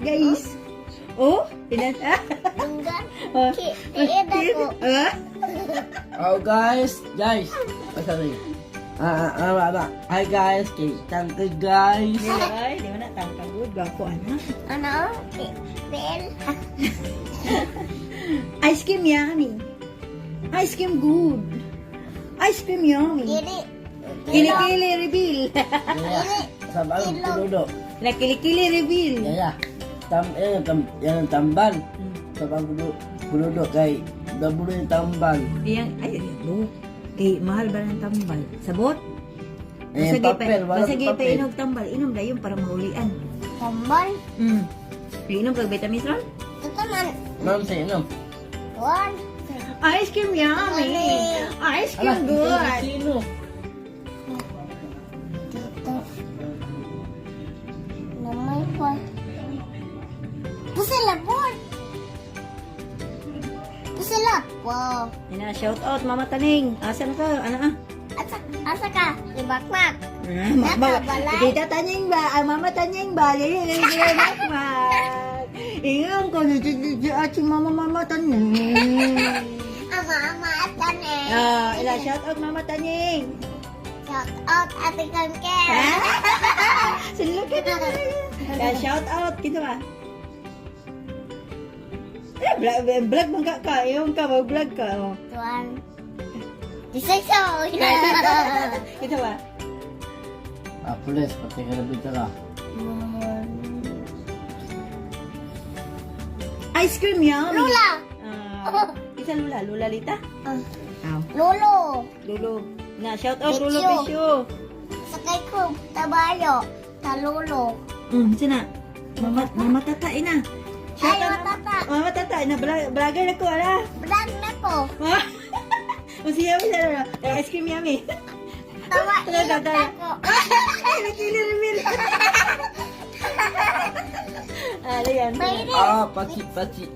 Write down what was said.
guys. Oh, Lunggan. Oh, Tiid ako. Oh guys, sorry. Hi guys, kay tangke guys. Ay, di mo na tangkagod. Gwapo, anak. Ano? Tiil. Ice cream yummy. Ice cream good. Ice cream yummy. Kili. Kili-kili reveal. Yeah. Sabang tuludo. Na kili-kili reveal. Yeah. Yan ang tambal. Sabang tuludo kay dabulo yung tambal. Yang, ay, bo. Mahal ba ng tambal? Sabot? Eh, papel, wala Basagi pa papel. inog tambal. Inom na yun para mahulian. Tambal. Inom pag vitamins ron? Ito man. Ma'am, sa inom. One. Ice cream yummy. Ice Ala, cream good. sino? Dito. Namay pa. Pusila po. Pusila. Wow. Ina, shout out Mama Taning. Asan ka? Ano ah? Asa ka? Si Bakmak. Nakabalay. Kita tanying ba? Mama tanying ba? Ingat ko at si Mama Taning. Ama at tane. Ila shout out Mama Taning. Shout out ate Kanke. Silukin na. Shout out kita ba? Vlog man ka. Yung ka, mag-vlog ka. Oh. Tuan. Disayso. Kita ba? Pulis, pati ka na bitara. Ice cream yummy. Lula. Isa Lula. Lula Lita? Lolo. Lulu. Na, shout out Lulu Pisyo. Pisyo. Sakay ko. Tabayo. Talolo. Sina? Mama Tata, ina. Shout Ay, out matata. Mama Tata, ina. Vlogger na ko, ala. Brand na ko. Masaya mo siya, ice cream yummy. Tawa ilog na ko. Nakili reveal. Ano yan? Mayroon. Pati.